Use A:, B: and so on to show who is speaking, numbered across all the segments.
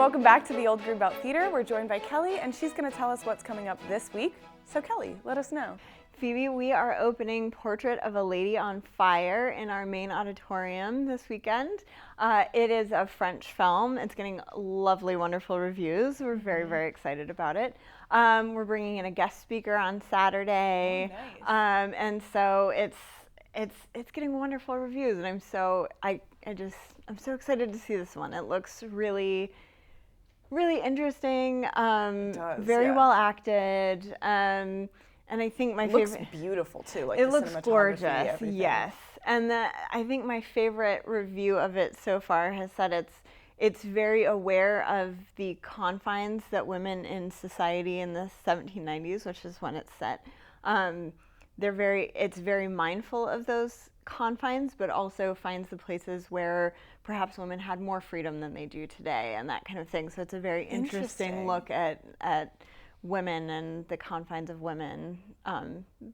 A: welcome back to the Old Greenbelt Theater. We're joined by Kelly, and she's going to tell us what's coming up this week. So Kelly, let us know.
B: Phoebe, we are opening Portrait of a Lady on Fire in our main auditorium this weekend. It is a French film. It's getting lovely, wonderful reviews. We're very, very excited about it. We're bringing in a guest speaker on Saturday.
A: Oh, nice.
B: And so it's getting wonderful reviews, and I'm so excited to see this one. It looks really interesting.
A: It does,
B: very well acted. And I think my favorite.
A: It looks beautiful too. Like
B: it
A: the
B: looks
A: cinematography,
B: gorgeous.
A: everything.
B: Yes, and I think my favorite review of it so far has said it's very aware of the confines that women in society in the 1790s, which is when it's set. It's very mindful of those confines, but also finds the places where perhaps women had more freedom than they do today, and that kind of thing. So it's a very interesting look at women and the confines of women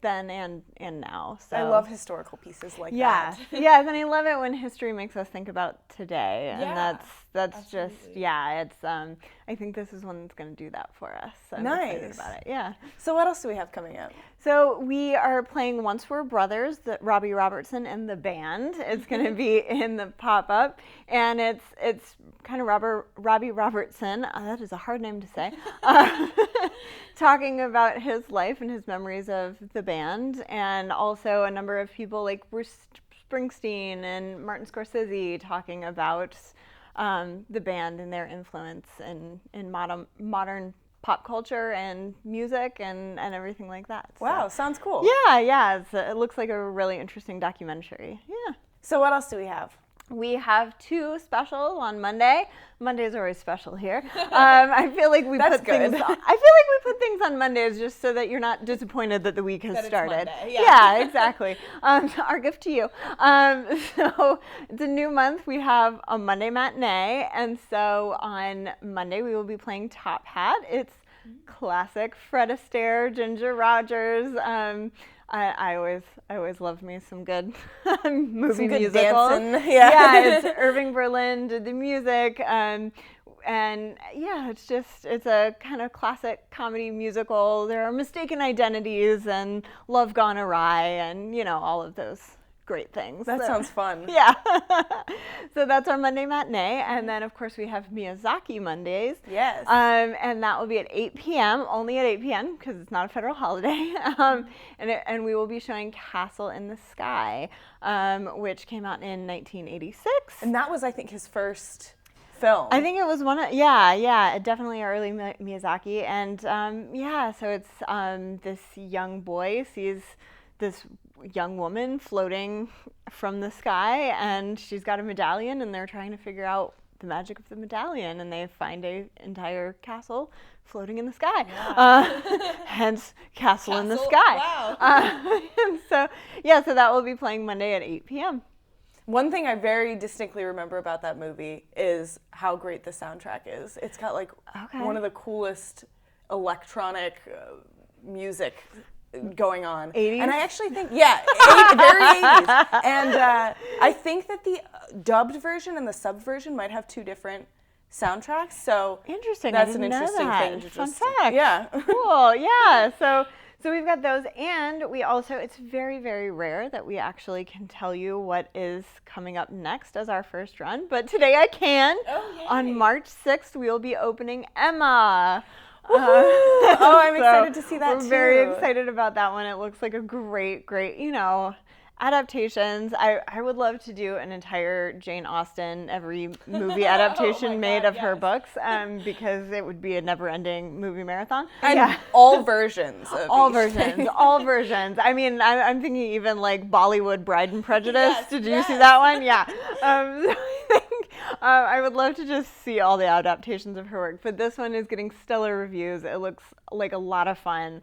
B: then and now. So
A: I love historical pieces like that.
B: Yeah, and I love it when history makes us think about today, and that's
A: absolutely.
B: just it's I think this is one that's going to do that for us. So I'm excited about it. Yeah.
A: So what else do we have coming up?
B: So we are playing Once We're Brothers, the Robbie Robertson and the band. It's going to be in the pop-up, and it's kind of Robbie Robertson, that is a hard name to say, talking about his life and his memories of the band, and also a number of people like Bruce Springsteen and Martin Scorsese talking about the band and their influence in modern pop culture and music and everything like that.
A: Wow, sounds cool.
B: Yeah. It looks like a really interesting documentary. Yeah.
A: So what else do we have?
B: We have two specials on Monday. Mondays are always special here. I feel like we put things on Mondays just so that you're not disappointed that the week has started. Yeah, exactly. Our gift to you. So it's a new month. We have a Monday matinee, and so on Monday we will be playing Top Hat. It's classic Fred Astaire, Ginger Rogers. I always loved me some good movie musicals.
A: Dancing,
B: yeah, it's Irving Berlin did the music, and it's a kind of classic comedy musical. There are mistaken identities and love gone awry, and all of those great things.
A: That sounds fun.
B: Yeah. So that's our Monday matinee, and then of course we have Miyazaki Mondays.
A: Yes.
B: And that will be at 8 p.m. Only at 8 p.m. because it's not a federal holiday. And we will be showing Castle in the Sky, which came out in 1986.
A: And that was, I think, his first film.
B: I think it was definitely early Miyazaki. And so it's this young boy sees this young woman floating from the sky, and she's got a medallion, and they're trying to figure out the magic of the medallion, and they find an entire castle floating in the sky. Yeah. Hence Castle in the Sky.
A: Wow.
B: So that will be playing Monday at 8 p.m.
A: One thing I very distinctly remember about that movie is how great the soundtrack is. It's got one of the coolest electronic music going on.
B: 80s?
A: And I actually think, very 80s. And I think that the dubbed version and the sub version might have two different soundtracks. So
B: interesting.
A: That's an interesting thing to
B: Fun
A: just
B: fact.
A: Yeah.
B: Cool. Yeah. So we've got those, and we also, it's very, very rare that we actually can tell you what is coming up next as our first run, but today I can.
A: Oh, yay.
B: On March 6th, we'll be opening Emma.
A: I'm excited to see that too.
B: We're very excited about that one. It looks like a great, adaptations. I would love to do an entire Jane Austen, every movie adaptation made of her books, because it would be a never-ending movie marathon.
A: And all versions of
B: all versions. I mean, I'm thinking even like Bollywood Bride and Prejudice. Did you see that one? Yeah. I would love to just see all the adaptations of her work, but this one is getting stellar reviews. It looks like a lot of fun.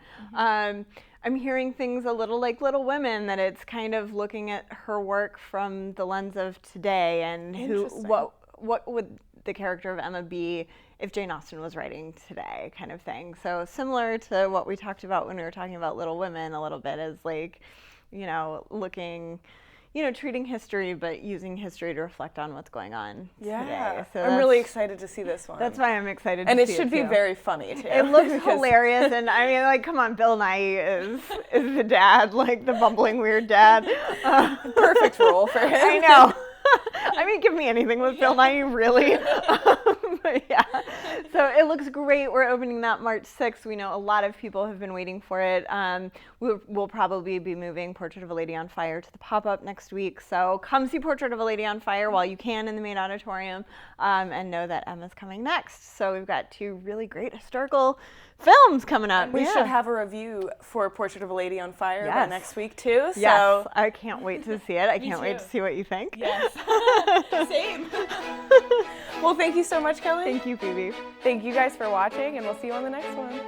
B: I'm hearing things a little like Little Women, that it's kind of looking at her work from the lens of today, and what would the character of Emma be if Jane Austen was writing today, kind of thing. So similar to what we talked about when we were talking about Little Women a little bit, is like, looking treating history, but using history to reflect on what's going on today. So
A: I'm really excited to see this one.
B: That's why I'm excited to
A: see it. And
B: it
A: it should be
B: too.
A: very funny, too.
B: It looks hilarious, and I mean, like, come on, Bill Nighy is the dad, like the bumbling weird dad.
A: Perfect role for him.
B: I know. I mean, give me anything with Bill Nighy, really. But yeah, so it looks great. We're opening that March 6th. We know a lot of people have been waiting for it. We'll probably be moving Portrait of a Lady on Fire to the pop-up next week. So come see Portrait of a Lady on Fire while you can in the main auditorium, and know that Emma's coming next. So we've got 2 really great historical films coming up.
A: We should have a review for Portrait of a Lady on Fire by next week, too. So.
B: Yes, I can't wait to see it. I can't wait to see what you think.
A: Yes. Same. Well, thank you so much, Kelly.
B: Thank you, Phoebe.
A: Thank you guys for watching, and we'll see you on the next one.